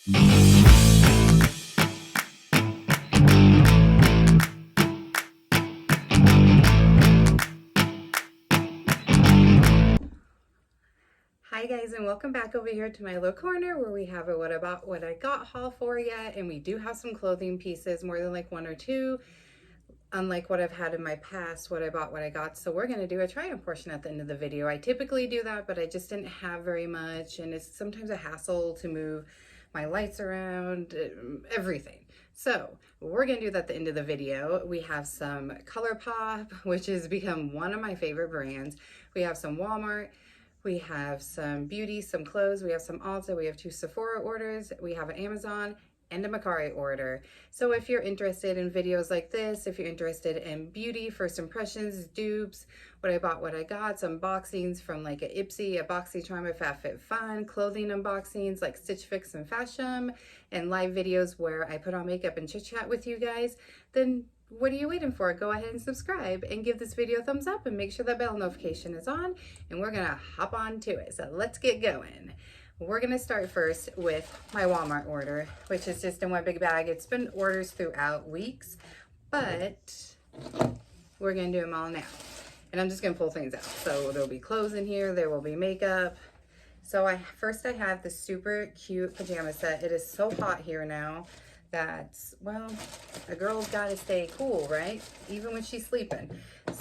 Hi guys, and welcome back over here to my little corner where we have a what I got haul for you, and we do have some clothing pieces, more than like one or two, unlike what I've had in my past, what I bought, what I got. So we're going to do a try on portion at the end of the video. I typically do that, but I just didn't have very much, and it's sometimes a hassle to move my lights around, everything. So we're going to do that at the end of the video. We have some Colourpop, which has become one of my favorite brands. We have some Walmart. We have some beauty, some clothes, we have some Ulta, we have 2 Sephora orders, we have an Amazon and a Mercari order. So if you're interested in videos like this, if you're interested in beauty, first impressions, dupes, what I bought, what I got, some unboxings from like a Ipsy, a BoxyCharm, a FabFitFun, clothing unboxings like Stitch Fix and Fashom, and live videos where I put on makeup and chit chat with you guys, then what are you waiting for? Go ahead and subscribe and give this video a thumbs up and make sure that bell notification is on, and we're gonna hop on to it. So let's get going. We're gonna start first with my Walmart order, which is just in one big bag. It's been orders throughout weeks, but we're gonna do them all now. And I'm just gonna pull things out. So there'll be clothes in here, there will be makeup. So first I have the super cute pajama set. It is so hot here now. That's, well, a girl's got to stay cool, right? Even when she's sleeping.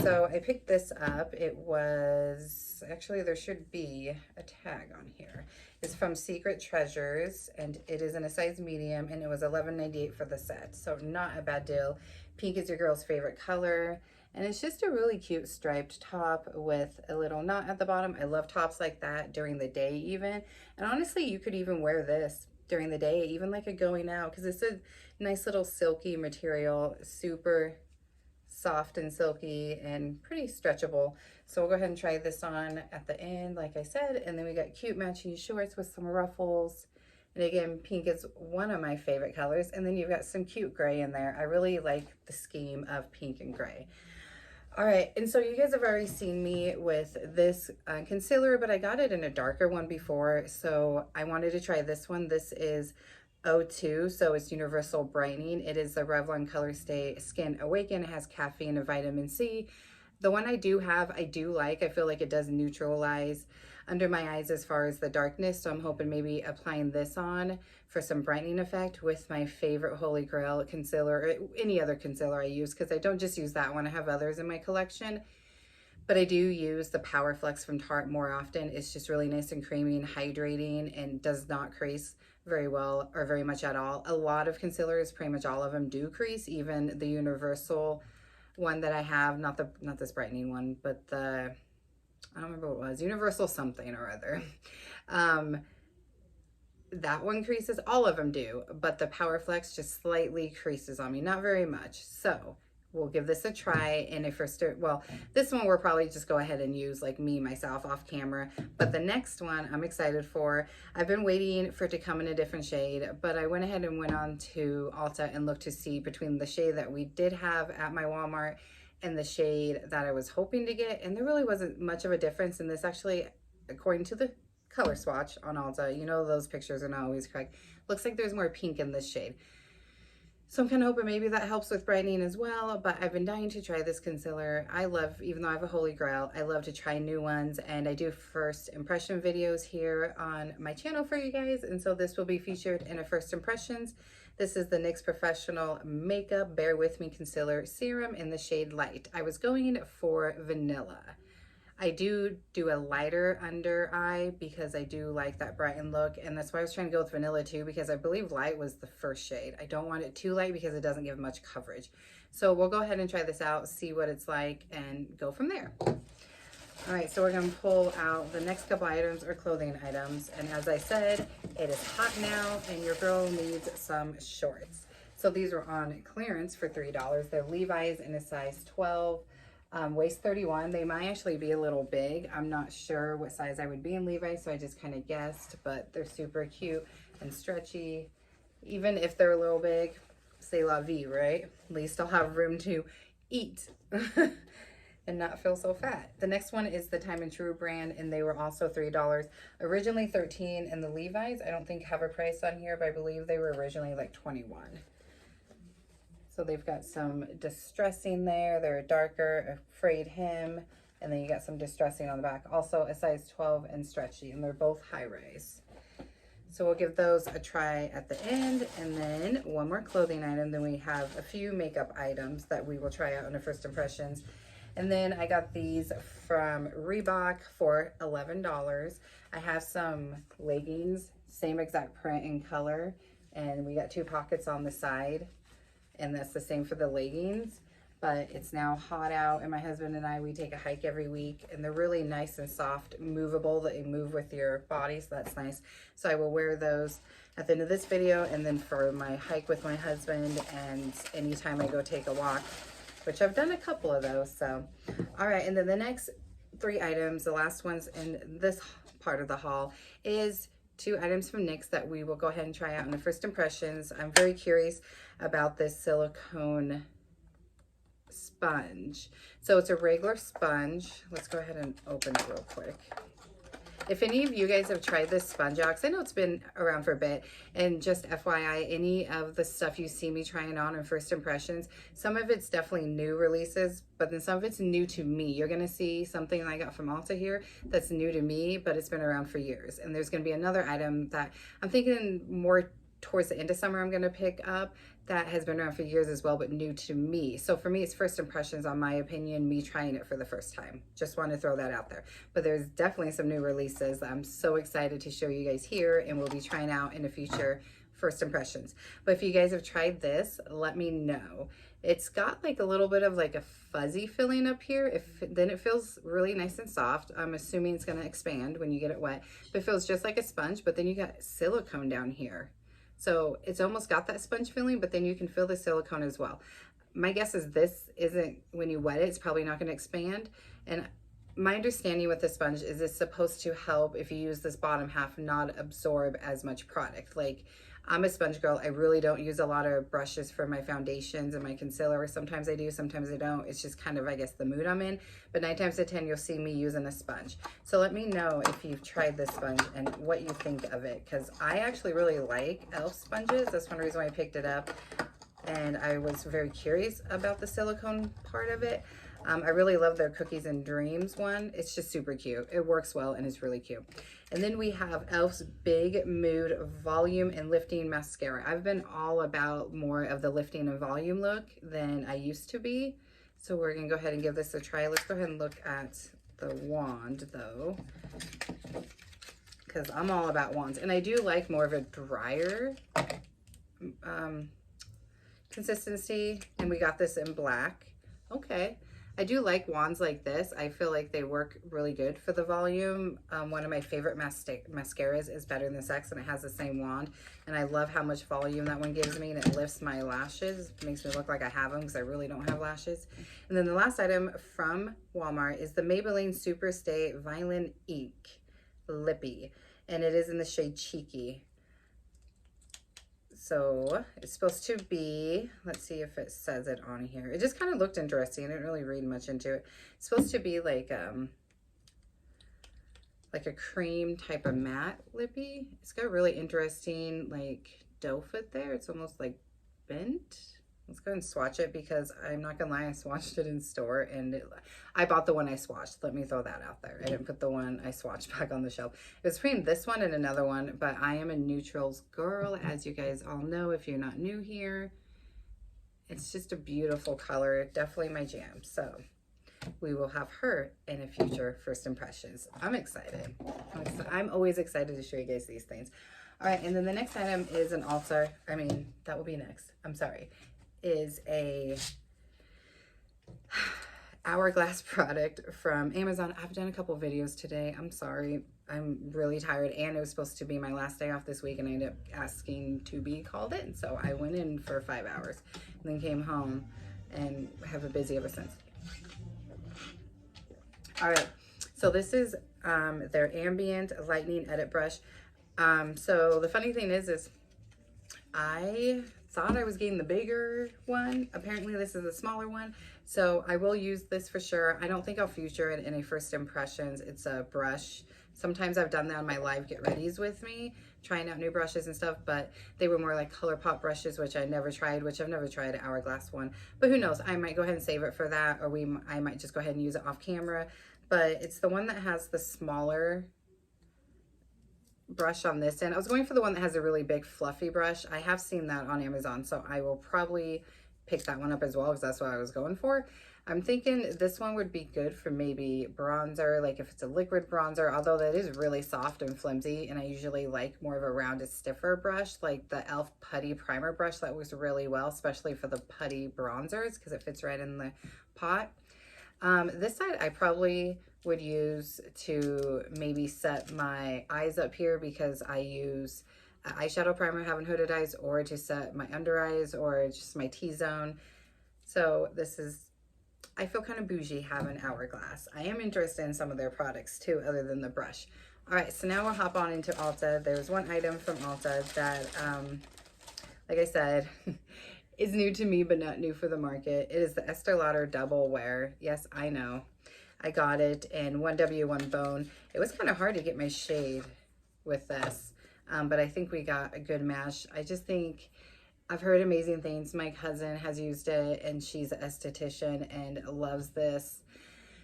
So I picked this up. It was, actually there should be a tag on here. It's from Secret Treasures, and it is in a size medium, and it was $11.98 for the set. So not a bad deal. Pink is your girl's favorite color. And it's just a really cute striped top with a little knot at the bottom. I love tops like that during the day even. And honestly, you could even wear this during the day, even like a going out, because it's a nice little silky material, super soft and silky and pretty stretchable. So we'll go ahead and try this on at the end, like I said. And then we got cute matching shorts with some ruffles. And again, pink is one of my favorite colors. And then you've got some cute gray in there. I really like the scheme of pink and gray. All right, and so you guys have already seen me with this concealer, but I got it in a darker one before, so I wanted to try this one. This is 02, so it's Universal Brightening. It is the Revlon Colorstay Skin Awaken. It has caffeine and vitamin C. The one I do have, I do like. I feel like it does neutralize under my eyes as far as the darkness, so I'm hoping maybe applying this on for some brightening effect with my favorite Holy Grail concealer, or any other concealer I use, because I don't just use that one. I have others in my collection, but I do use the Power Flex from Tarte more often. It's just really nice and creamy and hydrating and does not crease very well or very much at all. A lot of concealers, pretty much all of them, do crease, even the Universal one that I have, not this brightening one, but the, I don't remember what it was, Universal something or other. That one creases, all of them do, but the Power Flex just slightly creases on me, not very much. So we'll give this a try. And if well, this one we'll probably just go ahead and use like me, myself, off camera. But the next one I'm excited for. I've been waiting for it to come in a different shade, but I went ahead and went on to Ulta and looked to see between the shade that we did have at my Walmart and the shade that I was hoping to get. And there really wasn't much of a difference in this, actually, according to the color swatch on Ulta. You know, those pictures are not always correct. Looks like there's more pink in this shade. So I'm kind of hoping maybe that helps with brightening as well, but I've been dying to try this concealer. I love, even though I have a Holy Grail, I love to try new ones, and I do first impression videos here on my channel for you guys, and so this will be featured in a first impressions. This is the NYX Professional Makeup Bear With Me Concealer Serum in the shade Light. I was going for vanilla. I do a lighter under eye because I do like that brightened look, and that's why I was trying to go with vanilla too, because I believe light was the first shade. I don't want it too light because it doesn't give much coverage. So we'll go ahead and try this out, see what it's like, and go from there. All right, so we're gonna pull out the next couple items or clothing items, and as I said, it is hot now and your girl needs some shorts. So these are on clearance for $3. They're Levi's in a size 12. Waist 31. They might actually be a little big. I'm not sure what size I would be in Levi's, so I just kind of guessed, but they're super cute and stretchy. Even if they're a little big, c'est la vie, right? At least I'll have room to eat. and not feel so fat. The next one is the Time and True brand, and they were also $3. Originally $13, and the Levi's, I don't think have a price on here, but I believe they were originally like $21. So they've got some distressing there. They're a darker frayed hem, and then you got some distressing on the back. Also a size 12 and stretchy, and they're both high-rise. So we'll give those a try at the end, and then one more clothing item. Then we have a few makeup items that we will try out in the first impressions. And then I got these from Reebok for $11. I have some leggings, same exact print and color, and we got 2 pockets on the side, and that's the same for the leggings. But it's now hot out, and my husband and I, we take a hike every week, and they're really nice and soft, movable, that you move with your body, so that's nice. So I will wear those at the end of this video, and then for my hike with my husband, and anytime I go take a walk, which I've done a couple of those. So all right, and then the next 3 items, the last ones in this part of the haul, is 2 items from NYX that we will go ahead and try out in the first impressions. I'm very curious about this silicone sponge. So it's a regular sponge. Let's go ahead and open it real quick. If any of you guys have tried this sponge out, 'cause I know it's been around for a bit, and just FYI, any of the stuff you see me trying on in first impressions, some of it's definitely new releases, but then some of it's new to me. You're gonna see something I got from Ulta here that's new to me, but it's been around for years. And there's gonna be another item that I'm thinking more towards the end of summer I'm gonna pick up that has been around for years as well, but new to me. So for me, it's first impressions, on my opinion, me trying it for the first time. Just want to throw that out there. But there's definitely some new releases that I'm so excited to show you guys here, and we'll be trying out in the future first impressions. But if you guys have tried this, let me know. It's got like a little bit of like a fuzzy feeling up here. Then it feels really nice and soft. I'm assuming it's gonna expand when you get it wet. But it feels just like a sponge, but then you got silicone down here. So it's almost got that sponge feeling, but then you can feel the silicone as well. My guess is this isn't, when you wet it, it's probably not going to expand. And my understanding with the sponge is it's supposed to help, if you use this bottom half, not absorb as much product. Like, I'm a sponge girl. I really don't use a lot of brushes for my foundations and my concealer. Sometimes I do, sometimes I don't. It's just kind of, I guess, the mood I'm in. But 9 times out of 10, you'll see me using a sponge. So let me know if you've tried this sponge and what you think of it, because I actually really like e.l.f. sponges. That's one reason why I picked it up. And I was very curious about the silicone part of it. I really love their Cookies and Dreams one. It's just super cute. It works well and it's really cute. And then we have e.l.f.'s Big Mood Volume and Lifting Mascara. I've been all about more of the lifting and volume look than I used to be. So we're gonna go ahead and give this a try. Let's go ahead and look at the wand though, because I'm all about wands. And I do like more of a drier consistency. And we got this in black. Okay. I do like wands like this. I feel like they work really good for the volume. One of my favorite mascaras is Better Than Sex, and it has the same wand. And I love how much volume that one gives me, and it lifts my lashes. It makes me look like I have them because I really don't have lashes. And then the last item from Walmart is the Maybelline Superstay Violin Ink Lippy. And it is in the shade Cheeky. So it's supposed to be, let's see if it says it on here. It just kind of looked interesting. I didn't really read much into it. It's supposed to be like a cream type of matte lippy. It's got really interesting like doe foot there. It's almost like bent. Let's go ahead and swatch it, because I'm not gonna lie, I swatched it in store and I bought the one I swatched. Let me throw that out there. I didn't put the one I swatched back on the shelf. It was between this one and another one, but I am a neutrals girl, as you guys all know if you're not new here. It's just a beautiful color, definitely my jam. So we will have her in a future first impressions. I'm excited. I'm always excited to show you guys these things. All right, and then the next item is an Ulta. I mean, that will be next. I'm sorry. Is a hourglass product from Amazon. I've done a couple videos today. I'm sorry. I'm really tired, and it was supposed to be my last day off this week, and I ended up asking to be called in. So I went in for 5 hours and then came home and have been busy ever since. All right. So this is their Ambient Lightning Edit Brush. So the funny thing is I thought I was getting the bigger one. Apparently this is the smaller one. So I will use this for sure. I don't think I'll feature it in a first impressions. It's a brush. Sometimes I've done that on my live get readies with me, trying out new brushes and stuff, but they were more like Colourpop brushes, which I never tried, which I've never tried an Hourglass one. But who knows, I might go ahead and save it for that, or I might just go ahead and use it off camera. But it's the one that has the smaller brush on this end. I was going for the one that has a really big fluffy brush. I have seen that on Amazon, so I will probably pick that one up as well because that's what I was going for. I'm thinking this one would be good for maybe bronzer, like if it's a liquid bronzer, although that is really soft and flimsy, and I usually like more of a rounded, stiffer brush, like the e.l.f. Putty Primer brush. That works really well, especially for the putty bronzers because it fits right in the pot. This side I probably would use to maybe set my eyes up here because I use eyeshadow primer having hooded eyes, or to set my under eyes, or just my T-zone. So this is, I feel kind of bougie having Hourglass. I am interested in some of their products too, other than the brush. All right, so now we'll hop on into Ulta. There's one item from Ulta that, like I said, is new to me, but not new for the market. It is the Estee Lauder Double Wear. Yes, I know. I got it in 1W1 Bone. It was kind of hard to get my shade with this, but I think we got a good match. I just think I've heard amazing things. My cousin has used it, and she's an esthetician and loves this.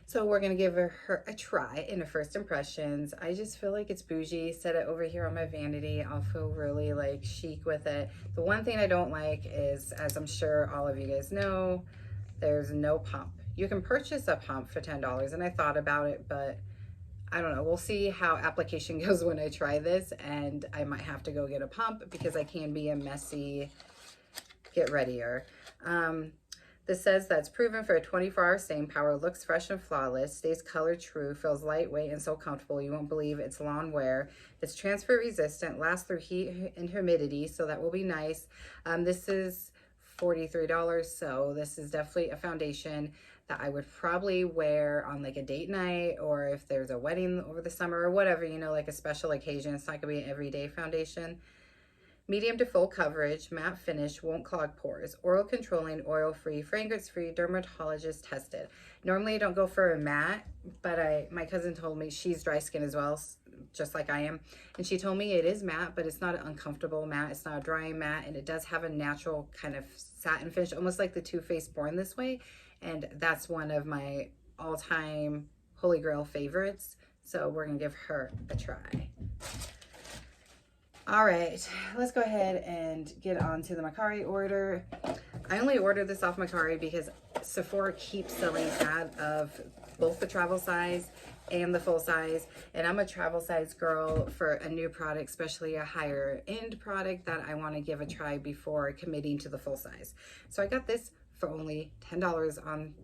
So we're going to give her a try in the first impressions. I just feel like it's bougie. Set it over here on my vanity. I'll feel really like chic with it. The one thing I don't like is, as I'm sure all of you guys know, there's no pump. You can purchase a pump for $10, and I thought about it, but I don't know. We'll see how application goes when I try this, and I might have to go get a pump because I can be a messy get readier. This says that's proven for a 24-hour staying power, looks fresh and flawless, stays color true, feels lightweight and so comfortable you won't believe it's lawn wear. It's transfer resistant, lasts through heat and humidity, so that will be nice. This is $43, so this is definitely a foundation that I would probably wear on like a date night, or if there's a wedding over the summer or whatever, you know, like a special occasion. It's not gonna be an everyday foundation. Medium to full coverage, matte finish, won't clog pores, oil controlling, oil-free, fragrance-free, dermatologist tested. Normally I don't go for a matte, but my cousin told me, she's dry skin as well, just like I am, and she told me it is matte, but it's not an uncomfortable matte, it's not a drying matte, and it does have a natural kind of satin finish, almost like the Too Faced Born This Way, and that's one of my all-time holy grail favorites, so we're gonna give her a try. All right, let's go ahead and get on to the Macari order. I only ordered this off Macari because Sephora keeps selling out of both the travel size and the full size, and I'm a travel size girl for a new product, especially a higher end product that I want to give a try before committing to the full size. So I got this for only $10 on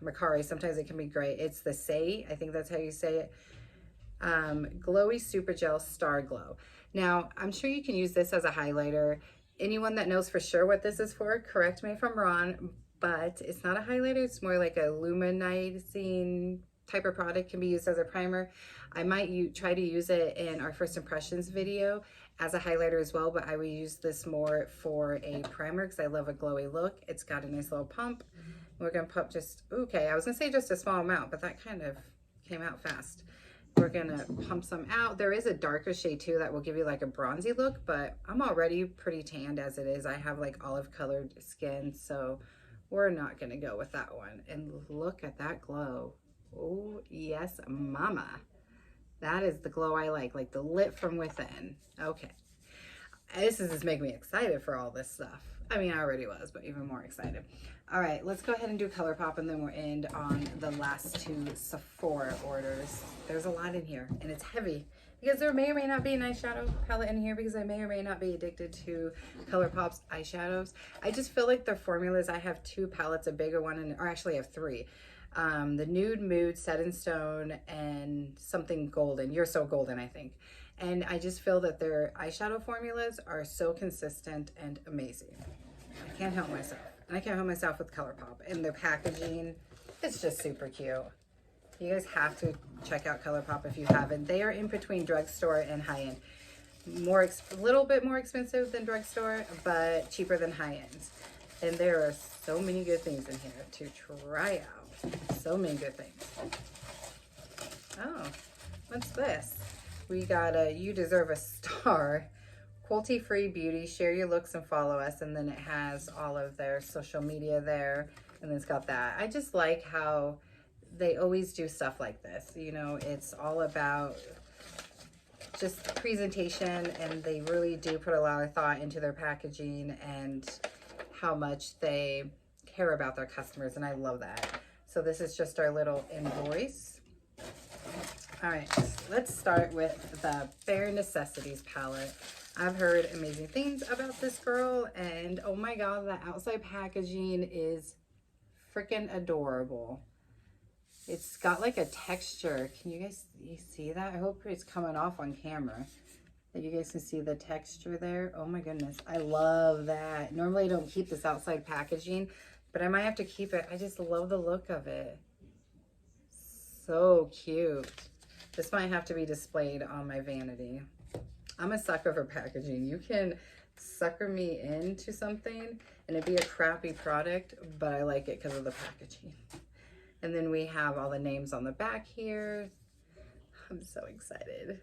Macari. Sometimes it can be great. It's the Say, I think that's how you say it. Glowy Super Gel Star Glow. Now, I'm sure you can use this as a highlighter. Anyone that knows for sure what this is for, correct me if I'm wrong, but it's not a highlighter. It's more like a luminizing type of product. Can be used as a primer. I might try to use it in our first impressions video as a highlighter as well, but I will use this more for a primer because I love a glowy look. It's got a nice little pump. We're gonna pump just, okay, I was gonna say just a small amount, but that kind of came out fast. We're gonna pump some out. There is a darker shade too that will give you like a bronzy look, but I'm already pretty tanned as it is. I have like olive colored skin, so we're not gonna go with that one. And look at that glow. Oh yes, mama. That is the glow I like the lit from within. Okay, this is just making me excited for all this stuff. I mean, I already was, but even more excited. All right, let's go ahead and do Colourpop, and then we'll end on the last two Sephora orders. There's a lot in here, and it's heavy because there may or may not be an eyeshadow palette in here because I may or may not be addicted to Colourpop's eyeshadows. I just feel like their formulas, I have two palettes, a bigger one, or actually I have three. The Nude Mood, Set in Stone, and something golden. You're So Golden, I think. And I just feel that their eyeshadow formulas are so consistent and amazing. I can't help myself. And I can't help myself with Colourpop. And their packaging, it's just super cute. You guys have to check out Colourpop if you haven't. They are in between drugstore and high-end. a little bit more expensive than drugstore, but cheaper than high-ends. And there are so many good things in here to try out. So many good things. Oh, what's this? We got a You Deserve a Star. Cruelty-free beauty, share your looks and follow us. And then it has all of their social media there. And then it's got that. I just like how they always do stuff like this. You know, it's all about just presentation, and they really do put a lot of thought into their packaging and how much they care about their customers, and I love that. So this is just our little invoice. All right, let's start with the Bare Necessities palette. I've heard amazing things about this girl, and oh my god, the outside packaging is freaking adorable. It's got like a texture. Can you guys see that? I hope it's coming off on camera, that you guys can see the texture there. Oh my goodness, I love that. Normally I don't keep this outside packaging, but I might have to keep it. I just love the look of it. So cute. This might have to be displayed on my vanity. I'm a sucker for packaging. You can sucker me into something and it'd be a crappy product, but I like it because of the packaging. And then we have all the names on the back here. I'm so excited.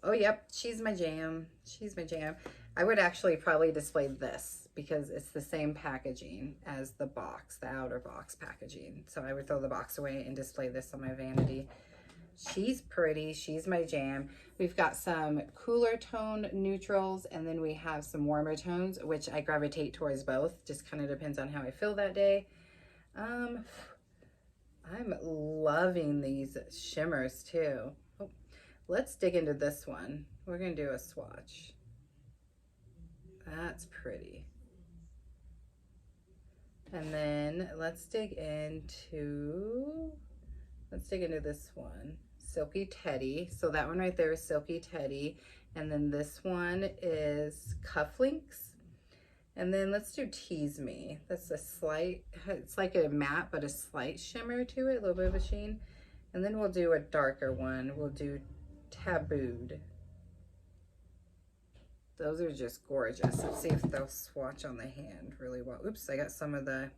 Oh, yep, she's my jam. She's my jam. I would actually probably display this because it's the same packaging as the box, the outer box packaging. So I would throw the box away and display this on my vanity. She's pretty. She's my jam. We've got some cooler tone neutrals, and then we have some warmer tones, which I gravitate towards both. Just kind of depends on how I feel that day. I'm loving these shimmers too. Oh, let's dig into this one. We're gonna do a swatch. That's pretty. And then let's dig into this one, Silky Teddy. So that one right there is Silky Teddy. And then this one is Cufflinks. And then let's do Tease Me. That's a slight, it's like a matte, but a slight shimmer to it, a little bit of a sheen. And then we'll do a darker one. We'll do Tabooed. Those are just gorgeous. Let's see if they'll swatch on the hand really well. Oops, I got some of the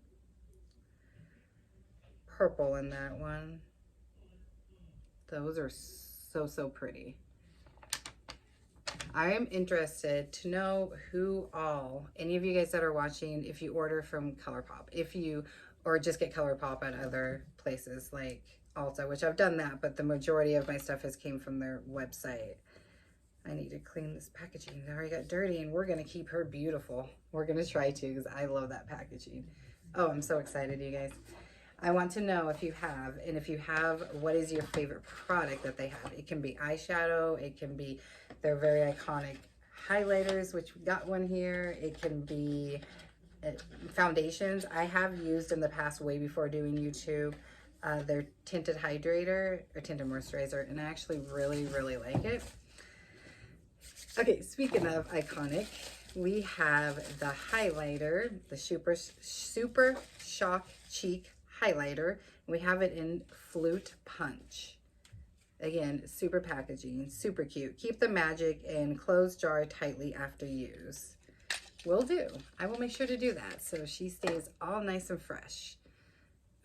purple in that one. Those are so, so pretty. I am interested to know who all, any of you guys that are watching, if you order from Colourpop, or just get Colourpop at other places like Ulta, which I've done that, but the majority of my stuff has came from their website. I need to clean this packaging. It already got dirty, and we're gonna keep her beautiful. We're gonna try to, because I love that packaging. Oh, I'm so excited, you guys. I want to know if you have, and if you have, what is your favorite product that they have? It can be eyeshadow, it can be their very iconic highlighters, which we got one here. It can be foundations. I have used in the past, way before doing YouTube, their tinted hydrator or tinted moisturizer, and I actually really, really like it. Okay, speaking of iconic, we have the highlighter, the Super Shock Cheek highlighter. We have it in Flute Punch. Again, super packaging, super cute. Keep the magic and close jar tightly after use. Will do. I will make sure to do that so she stays all nice and fresh.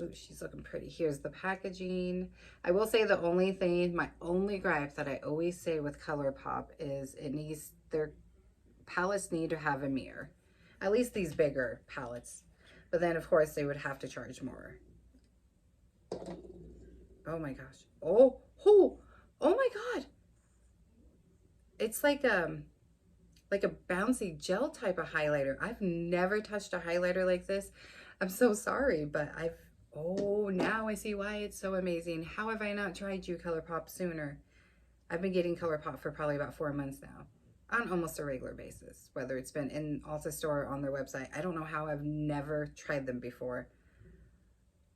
Ooh, she's looking pretty. Here's the packaging. I will say the only thing, my only gripe that I always say with Colourpop is their palettes need to have a mirror. At least these bigger palettes. But then, of course, they would have to charge more. Oh my gosh. Oh my God. It's like a bouncy gel type of highlighter. I've never touched a highlighter like this. I'm so sorry, but now I see why it's so amazing. How have I not tried you, Colourpop, sooner? I've been getting Colourpop for probably about 4 months now, on almost a regular basis, whether it's been in Ulta store or on their website. I don't know how I've never tried them before.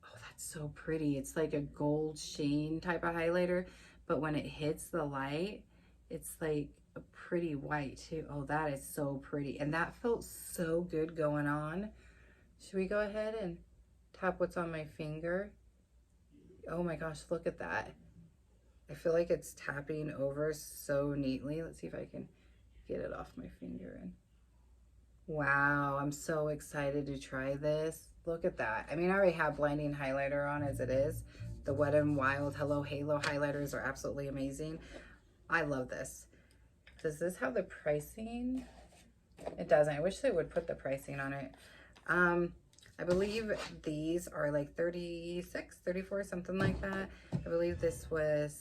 Oh, that's so pretty. It's like a gold sheen type of highlighter, but when it hits the light, it's like a pretty white too. Oh, that is so pretty. And that felt so good going on. Should we go ahead and tap what's on my finger? Oh my gosh, look at that. I feel like it's tapping over so neatly. Let's see if I can get it off my finger. And wow, I'm so excited to try this. Look at that. I mean, I already have blinding highlighter on as it is. The Wet n Wild Hello Halo highlighters are absolutely amazing. I love this. Does this have the pricing? It doesn't. I wish they would put the pricing on it. I believe these are like 36, 34, something like that. I believe this was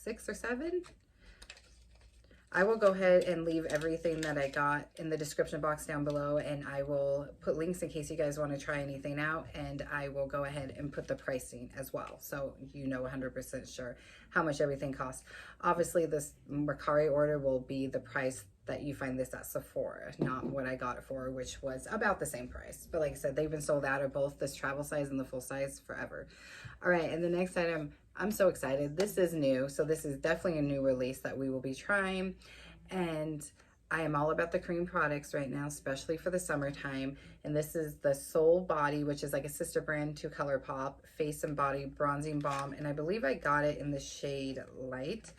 6 or 7. I will go ahead and leave everything that I got in the description box down below, and I will put links in case you guys want to try anything out, and I will go ahead and put the pricing as well, so you know 100% sure how much everything costs. Obviously, this Mercari order will be the price that you find this at Sephora, not what I got it for, which was about the same price. But like I said, they've been sold out of both this travel size and the full size forever. All right, and the next item, I'm so excited. This is new, so this is definitely a new release that we will be trying. And I am all about the cream products right now, especially for the summertime. And this is the Soul Body, which is like a sister brand to Colourpop, Face and Body Bronzing Balm. And I believe I got it in the shade Light.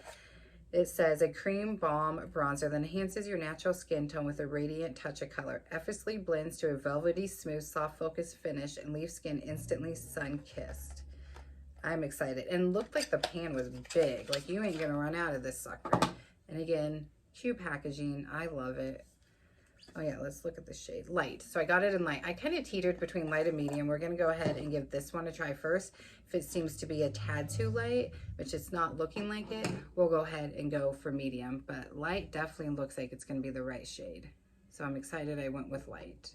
It says a cream balm bronzer that enhances your natural skin tone with a radiant touch of color. Effortlessly blends to a velvety, smooth, soft focused finish and leaves skin instantly sun-kissed. I'm excited. And looked like the pan was big. Like, you ain't gonna run out of this sucker. And again, cute packaging. I love it. Oh yeah, let's look at the shade. Light. So I got it in light. I kind of teetered between light and medium. We're gonna go ahead and give this one a try first. If it seems to be a tad too light, which it's not looking like it, we'll go ahead and go for medium. But light definitely looks like it's gonna be the right shade. So I'm excited I went with light.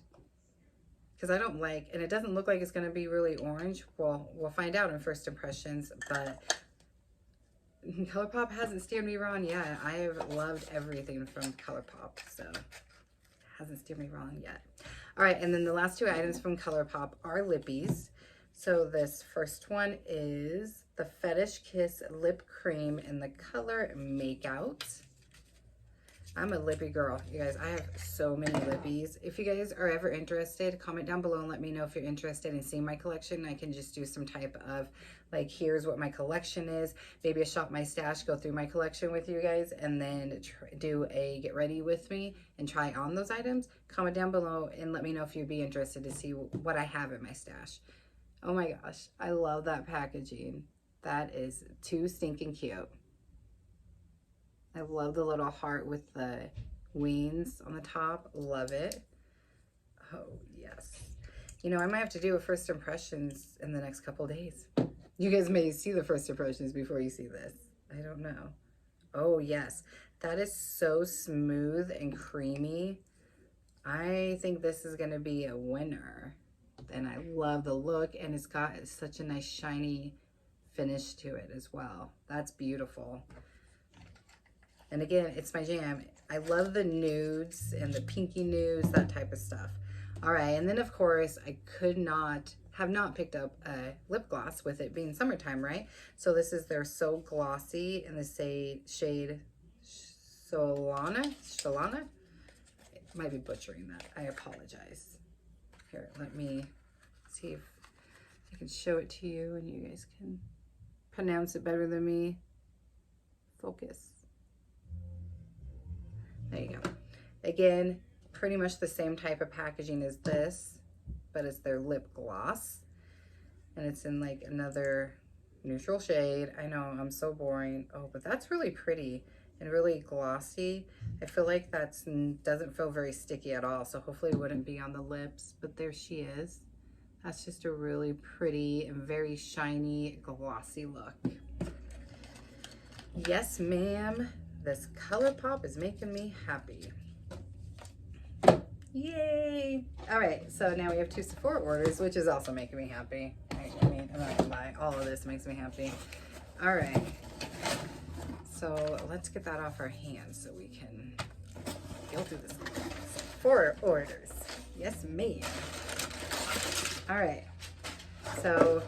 Because I don't like, and it doesn't look like it's gonna be really orange. Well, we'll find out in first impressions, but Colourpop hasn't steered me wrong yet. I have loved everything from Colourpop, so hasn't steered me wrong yet. All right, and then the last 2 items from Colourpop are Lippies. So this first one is the Fetish Kiss Lip Cream in the color Makeout. I'm a Lippy girl, you guys. I have so many Lippies. If you guys are ever interested, comment down below and let me know if you're interested in seeing my collection. I can just do some type of, like, here's what my collection is. Maybe a shop my stash, go through my collection with you guys, and then do a get ready with me and try on those items. Comment down below and let me know if you'd be interested to see what I have in my stash. Oh my gosh, I love that packaging. That is too stinking cute. I love the little heart with the wings on the top. Love it. Oh, yes. You know, I might have to do a first impressions in the next couple days. You guys may see the first impressions before you see this. I don't know. Oh, yes. That is so smooth and creamy. I think this is going to be a winner. And I love the look, and it's got such a nice shiny finish to it as well. That's beautiful. And again, it's my jam. I love the nudes and the pinky nudes, that type of stuff. All right, and then of course, I have not picked up a lip gloss with it being summertime, right? So this is their So Glossy in the shade Solana. I might be butchering that. I apologize. Here, let me see if I can show it to you and you guys can pronounce it better than me. Focus. There you go. Again, pretty much the same type of packaging as this, but it's their lip gloss. And it's in like another neutral shade. I know, I'm so boring. Oh, but that's really pretty and really glossy. I feel like that doesn't feel very sticky at all, so hopefully it wouldn't be on the lips, but there she is. That's just a really pretty and very shiny, glossy look. Yes, ma'am. This Colourpop is making me happy. Yay! All right, so now we have 2 Sephora orders, which is also making me happy. I mean, I'm not gonna lie, all of this makes me happy. All right, so let's get that off our hands so we can go through this. 4 orders. Yes, ma'am. All right, so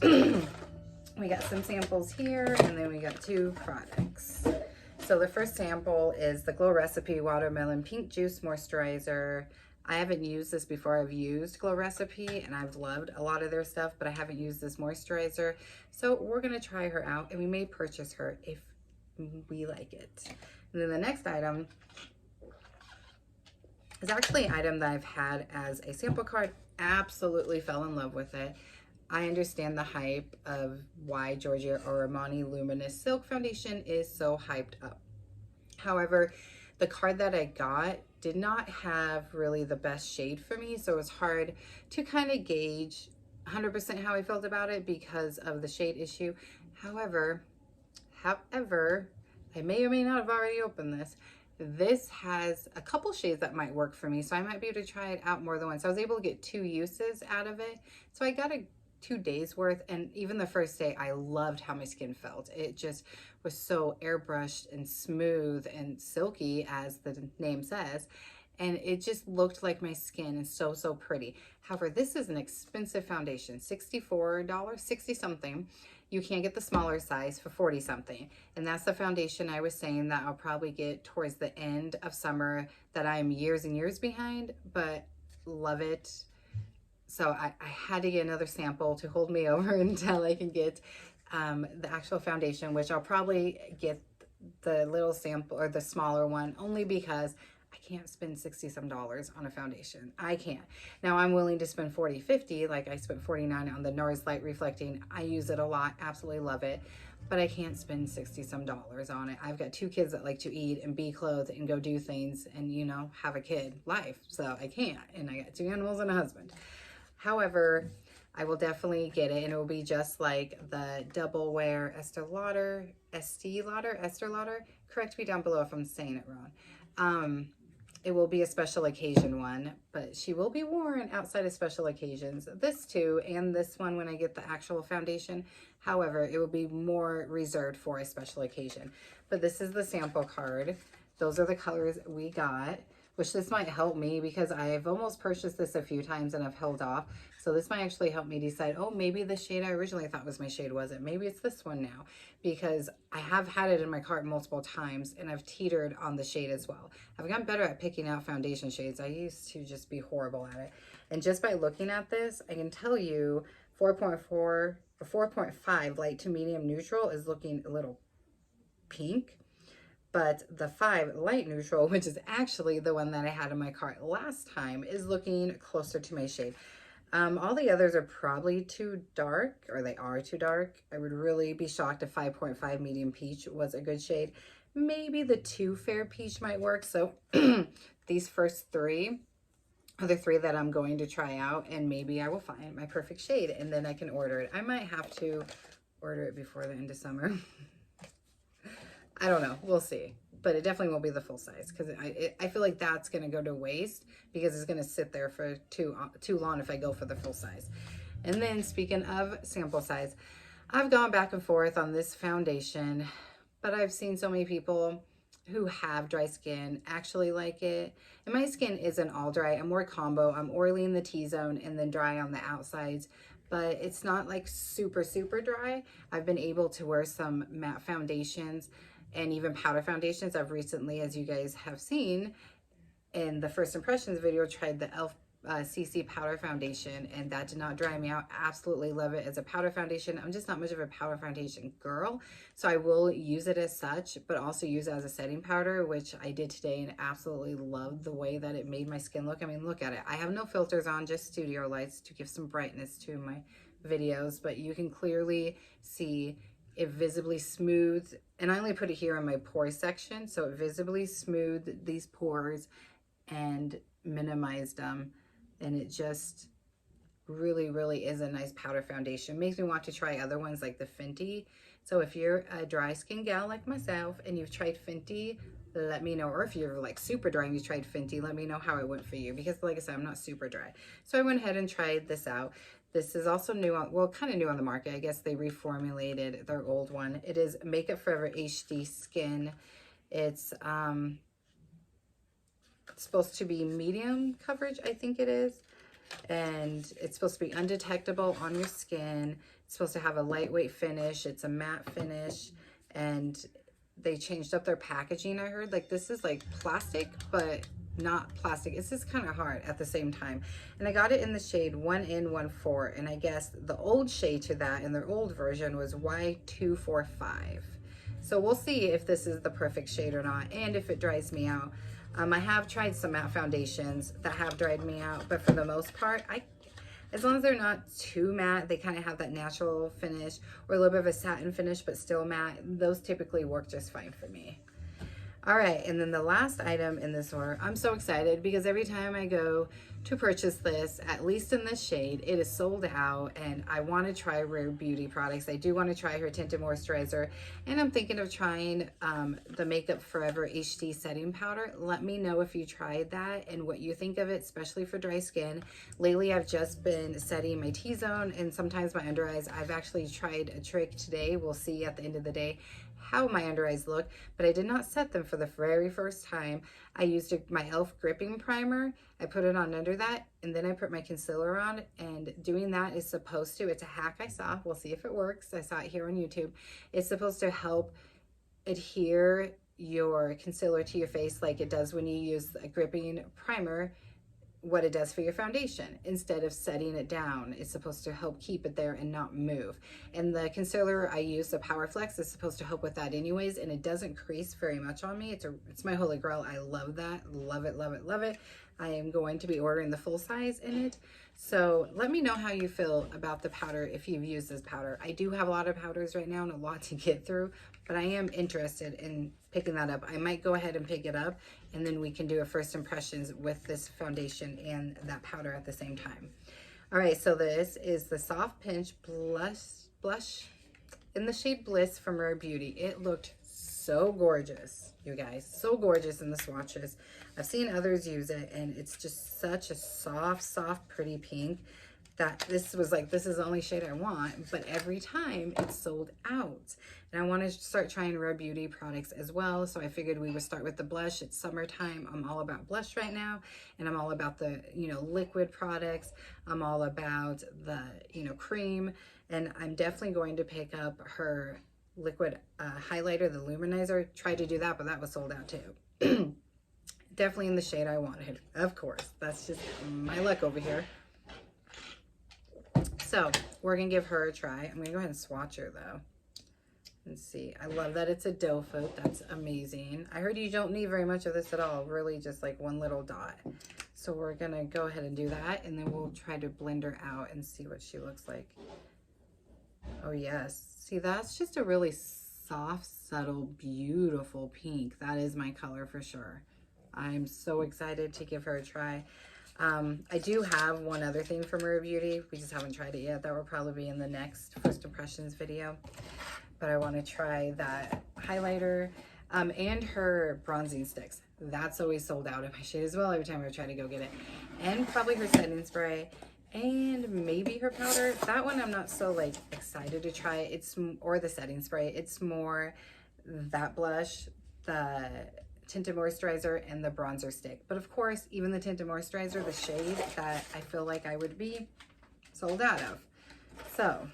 we got some samples here, and then we got 2 products. So the first sample is the Glow Recipe Watermelon Pink Juice Moisturizer. I haven't used this before. I've used Glow Recipe and I've loved a lot of their stuff, but I haven't used this moisturizer. So we're gonna try her out and we may purchase her if we like it. And then the next item is actually an item that I've had as a sample card. Absolutely fell in love with it. I understand the hype of why Giorgio Armani Luminous Silk Foundation is so hyped up. However, the card that I got did not have really the best shade for me, so it was hard to kind of gauge 100% how I felt about it because of the shade issue. However, I may or may not have already opened this. This has a couple shades that might work for me, so I might be able to try it out more than once. I was able to get 2 uses out of it, so I got 2 days worth, and even the first day I loved how my skin felt. It just was so airbrushed and smooth and silky, as the name says, and it just looked like my skin, and so pretty. However, this is an expensive foundation, $64, 60 something. You can't get the smaller size for 40 something, and that's the foundation I was saying that I'll probably get towards the end of summer, that I'm years and years behind, but love it. So I had to get another sample to hold me over until I can get the actual foundation, which I'll probably get the little sample or the smaller one, only because I can't spend 60 some dollars on a foundation. I can't. Now I'm willing to spend 40, 50, like I spent 49 on the NARS Light Reflecting. I use it a lot, absolutely love it, but I can't spend 60 some dollars on it. I've got 2 kids that like to eat and be clothed and go do things and, you know, have a kid life. So I can't, and I got 2 animals and a husband. However, I will definitely get it, and it will be just like the Double Wear Estee Lauder, correct me down below if I'm saying it wrong. It will be a special occasion one, but she will be worn outside of special occasions. This too, and this one when I get the actual foundation. However, it will be more reserved for a special occasion. But this is the sample card. Those are the colors we got, which this might help me because I've almost purchased this a few times and I've held off. So this might actually help me decide, oh, maybe the shade I originally thought was my shade wasn't. Maybe it's this one now, because I have had it in my cart multiple times and I've teetered on the shade as well. I've gotten better at picking out foundation shades. I used to just be horrible at it. And just by looking at this, I can tell you 4.4 or 4.5 light to medium neutral is looking a little pink. But the 5 light neutral, which is actually the one that I had in my cart last time, is looking closer to my shade. All the others are probably too dark, or they are too dark. I would really be shocked if 5.5 medium peach was a good shade. Maybe the 2 fair peach might work. So these first 3 are the 3 that I'm going to try out, and maybe I will find my perfect shade and then I can order it. I might have to order it before the end of summer. I don't know. We'll see. But it definitely won't be the full size, because I feel like that's going to go to waste because it's going to sit there for too long if I go for the full size. And then speaking of sample size, I've gone back and forth on this foundation, but I've seen so many people who have dry skin actually like it. And my skin isn't all dry. I'm more combo. I'm oily in the T-zone and then dry on the outsides. But it's not like super dry. I've been able to wear some matte foundations and even powder foundations. I've recently, as you guys have seen in the first impressions video, tried the e.l.f. CC powder foundation, and that did not dry me out. Absolutely love it as a powder foundation. I'm just not much of a powder foundation girl, so I will use it as such, but also use it as a setting powder, which I did today and absolutely loved the way that it made my skin look. I mean, look at it. I have no filters on, just studio lights to give some brightness to my videos, but you can clearly see it visibly smoothed, and I only put it here in my pore section, so it visibly smoothed these pores and minimized them, and it just really is a nice powder foundation. Makes me want to try other ones like the Fenty. So if you're a dry skin gal like myself and you've tried Fenty, let me know. Or if you're like super dry and you tried Fenty, let me know how it went for you, because like I said, I'm not super dry. So I went ahead and tried this out. This is also new on, well, kind of new on the market. I guess they reformulated their old one. It is Makeup Forever HD Skin. It's supposed to be medium coverage, I think it is. And it's supposed to be undetectable on your skin. It's supposed to have a lightweight finish. It's a matte finish. And they changed up their packaging, I heard. Like, this is like plastic, but not plastic. It's just kind of hard at the same time. And I got it in the shade 1N14, and I guess the old shade to that in their old version was Y245. So we'll see if this is the perfect shade or not, and if it dries me out. I have tried some matte foundations that have dried me out, but for the most part, as long as they're not too matte, they kind of have that natural finish or a little bit of a satin finish, but still matte, those typically work just fine for me. All right, and then the last item in this order, I'm so excited because every time I go to purchase this, at least in this shade, it is sold out, and I want to try Rare Beauty products. I do want to try her tinted moisturizer, and I'm thinking of trying the Makeup Forever HD setting powder. Let me know if you tried that and what you think of it, especially for dry skin. Lately, I've just been setting my T-zone and sometimes my under eyes. I've actually tried a trick today. We'll see at the end of the day how my under eyes look, but I did not set them for the very first time. I used my e.l.f. gripping primer. I put it on under that, and then I put my concealer on, and doing that is supposed to, it's a hack I saw, we'll see if it works. I saw it here on YouTube. It's supposed to help adhere your concealer to your face like it does when you use a gripping primer, what it does for your foundation. Instead of setting it down, it's supposed to help keep it there and not move. And the concealer I use, the Power Flex, is supposed to help with that anyways, and it doesn't crease very much on me. It's my holy grail. I love that. Love it, love it, love it. I am going to be ordering the full size in it. So let me know how you feel about the powder if you've used this powder. I do have a lot of powders right now and a lot to get through, but I am interested in picking that up. I might go ahead and pick it up, and then we can do a first impressions with this foundation and that powder at the same time. All right, so this is the Soft Pinch Blush in the shade Bliss from Rare Beauty. It looked so gorgeous, you guys, so gorgeous in the swatches. I've seen others use it, and it's just such a soft, pretty pink that this was like, this is the only shade I want, but every time it's sold out. And I want to start trying Rare Beauty products as well, so I figured we would start with the blush. It's summertime. I'm all about blush right now, and I'm all about the, liquid products. I'm all about the, cream, and I'm definitely going to pick up her liquid highlighter, the luminizer. Tried to do that, but that was sold out too. Definitely in the shade I wanted, of course. That's just my luck over here. So we're gonna give her a try. I'm gonna go ahead and swatch her though and see. I love that it's a doe foot. That's amazing. I heard you don't need very much of this at all, really just like one little dot. So we're gonna go ahead and do that, and then we'll try to blend her out and see what she looks like. Oh yes, see, that's just a really soft, subtle, beautiful pink. That is my color for sure. I'm so excited to give her a try. I do have one other thing from Rare Beauty. We just haven't tried it yet. That will probably be in the next first impressions video. But I want to try that highlighter and her bronzing sticks. That's always sold out in my shade as well every time I try to go get it. And probably her setting spray and maybe her powder. That one I'm not so like excited to try. Or the setting spray. It's more that blush, the tinted moisturizer, and the bronzer stick. But of course, even the tinted moisturizer, the shade that I feel like I would be sold out of. So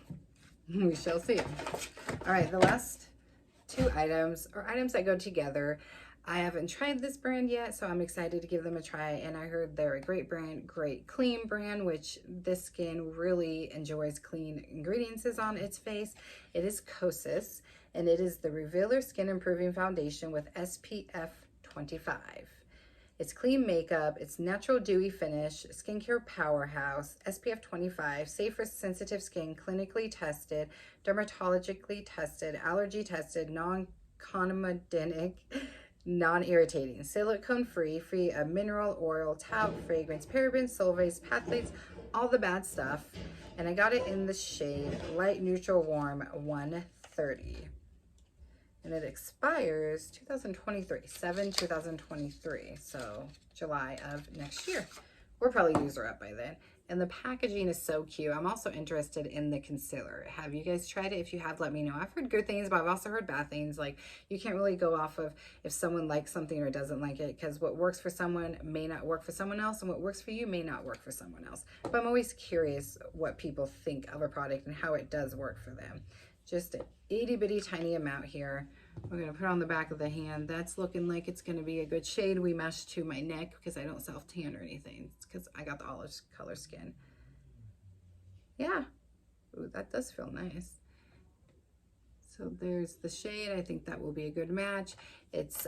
we shall see. All right, the last two items are items that go together. I haven't tried this brand yet, so I'm excited to give them a try. And I heard they're a great brand, great clean brand, which this skin really enjoys clean ingredients on its face. It is Kosas, and it is the Revealer Skin Improving Foundation with SPF 25. It's clean makeup, it's natural dewy finish, skincare powerhouse, SPF 25, safe for sensitive skin, clinically tested, dermatologically tested, allergy tested, non-comedogenic, non-irritating, silicone free of mineral, oil, talc, fragrance, parabens, sulfates, phthalates, all the bad stuff. And I got it in the shade Light Neutral Warm 130. And it expires 2023, 7/2023, so July of next year. We'll probably use her up by then. And the packaging is so cute. I'm also interested in the concealer. Have you guys tried it? If you have, let me know. I've heard good things, but I've also heard bad things. Like, you can't really go off of if someone likes something or doesn't like it, because what works for someone may not work for someone else, and what works for you may not work for someone else. But I'm always curious what people think of a product and how it does work for them. Just an itty bitty tiny amount here. We're going to put on the back of the hand. That's looking like it's going to be a good shade. We match to my neck because I don't self-tan or anything. It's because I got the olive color skin. Yeah. Ooh, that does feel nice. So there's the shade. I think that will be a good match. It's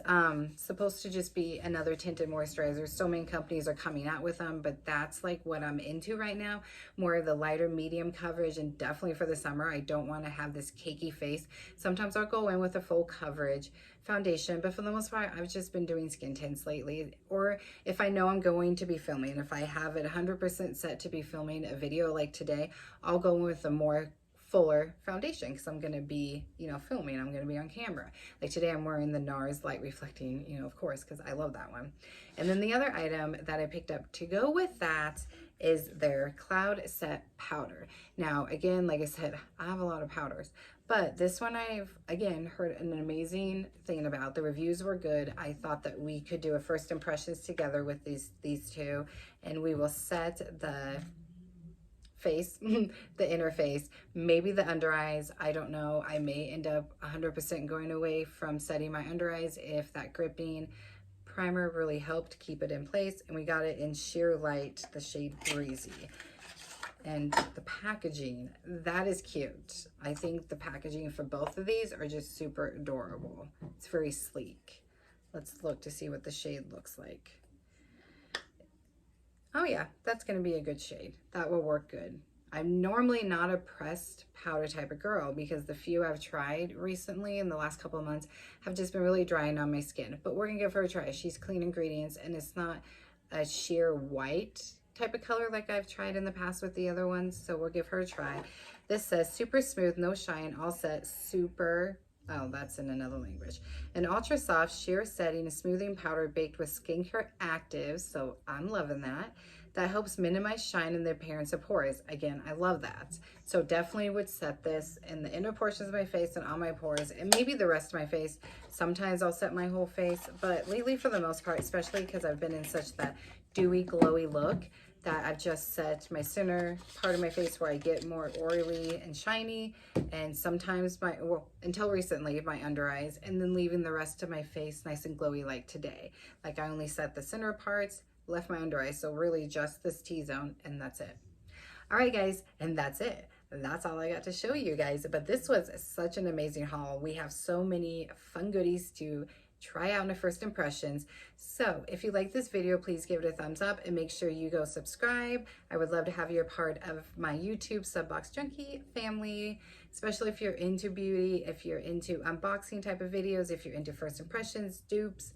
supposed to just be another tinted moisturizer. So many companies are coming out with them, but that's like what I'm into right now. More of the lighter medium coverage, and definitely for the summer, I don't want to have this cakey face. Sometimes I'll go in with a full coverage foundation, but for the most part, I've just been doing skin tints lately. Or if I know I'm going to be filming, if I have it 100% set to be filming a video like today, I'll go in with a more fuller foundation because I'm going to be, you know, filming. I'm going to be on camera. Like today I'm wearing the NARS Light Reflecting, you know, of course, because I love that one. And then the other item that I picked up to go with that is their Cloud Set Powder. Now, again, like I said, I have a lot of powders, but this one I've, again, heard an amazing thing about. The reviews were good. I thought that we could do a first impressions together with these two, and we will set the face, the inner face, maybe the under eyes. I don't know. I may end up 100% going away from setting my under eyes if that gripping primer really helped keep it in place. And we got it in Sheer Light, the shade Breezy. And the packaging, that is cute. I think the packaging for both of these are just super adorable. It's very sleek. Let's look to see what the shade looks like. Oh yeah, that's gonna be a good shade. That will work good. I'm normally not a pressed powder type of girl because the few I've tried recently in the last couple of months have just been really drying on my skin. But we're gonna give her a try. She's clean ingredients and it's not a sheer white type of color like I've tried in the past with the other ones. So we'll give her a try. This says super smooth, no shine, all set, super, oh, that's in another language. An ultra soft sheer setting, a smoothing powder baked with skincare actives. So I'm loving that. That helps minimize shine in the appearance of pores. Again, I love that. So definitely would set this in the inner portions of my face and on my pores and maybe the rest of my face. Sometimes I'll set my whole face, but lately for the most part, especially because I've been in such that dewy, glowy look, that I've just set my center part of my face where I get more oily and shiny, and sometimes my, well, until recently, my under eyes, and then leaving the rest of my face nice and glowy like today. Like I only set the center parts, left my under eyes, so really just this T-zone, and that's it. All right, guys, and that's it. That's all I got to show you guys, but this was such an amazing haul. We have so many fun goodies to try out in the first impressions. So if you like this video, please give it a thumbs up and make sure you go subscribe. I would love to have you a part of my YouTube Subbox Junkie family, especially if you're into beauty, if you're into unboxing type of videos, if you're into first impressions, dupes.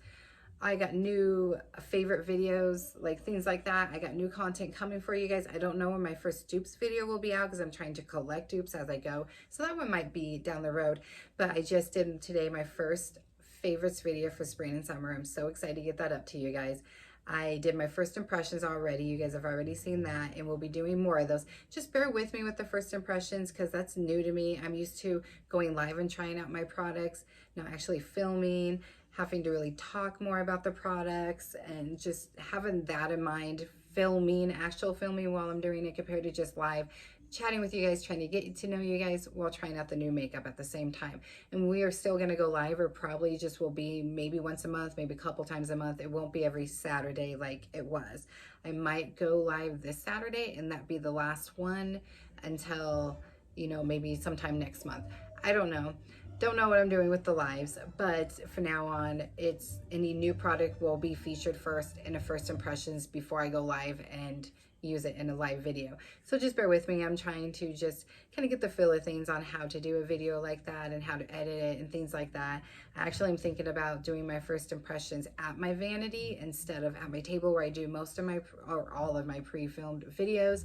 I got new favorite videos, like things like that. I got new content coming for you guys. I don't know when my first dupes video will be out because I'm trying to collect dupes as I go. So that one might be down the road. But I just did today my first favorites video for spring and summer. I'm so excited to get that up to you guys. I did my first impressions already. You guys have already seen that, and we'll be doing more of those. Just bear with me with the first impressions because that's new to me. I'm used to going live and trying out my products, not actually filming, having to really talk more about the products, and just having that in mind, actual filming while I'm doing it compared to just live chatting with you guys, trying to get to know you guys while trying out the new makeup at the same time. And we are still going to go live, or probably just will be maybe once a month, maybe a couple times a month. It won't be every Saturday like it was. I might go live this Saturday and that be the last one until, you know, maybe sometime next month. I don't know. Don't know what I'm doing with the lives, but from now on, it's any new product will be featured first in a first impressions before I go live and use it in a live video. So just bear with me. I'm trying to just kind of get the feel of things on how to do a video like that and how to edit it and things like that. Actually, I'm thinking about doing my first impressions at my vanity instead of at my table where I do most of my, or all of my pre-filmed videos.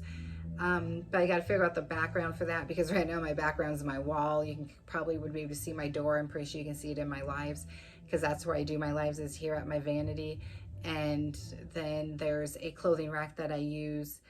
But I got to figure out the background for that because right now my background is my wall. You can probably would be able to see my door. I'm pretty sure you can see it in my lives because that's where I do my lives, is here at my vanity. And then there's a clothing rack that I use,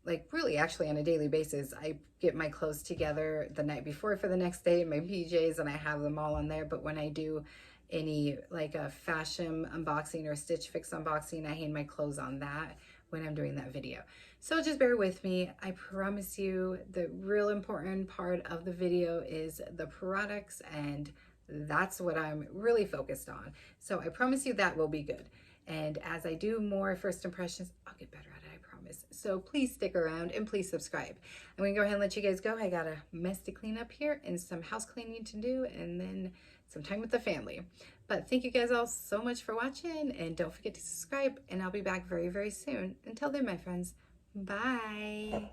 like really actually on a daily basis. I get my clothes together the night before for the next day in my PJs, and I have them all on there. But when I do any like a Fashom unboxing or Stitch Fix unboxing, I hang my clothes on that when I'm doing that video. So just bear with me. I promise you the real important part of the video is the products and That's what I'm really focused on. So I promise you that will be good. And as I do more first impressions, I'll get better at it, I promise. So please stick around and please subscribe. I'm gonna go ahead and let you guys go. I got a mess to clean up here and some house cleaning to do, and then some time with the family. But thank you guys all so much for watching, and don't forget to subscribe, and I'll be back very, very soon. Until then, my friends, bye.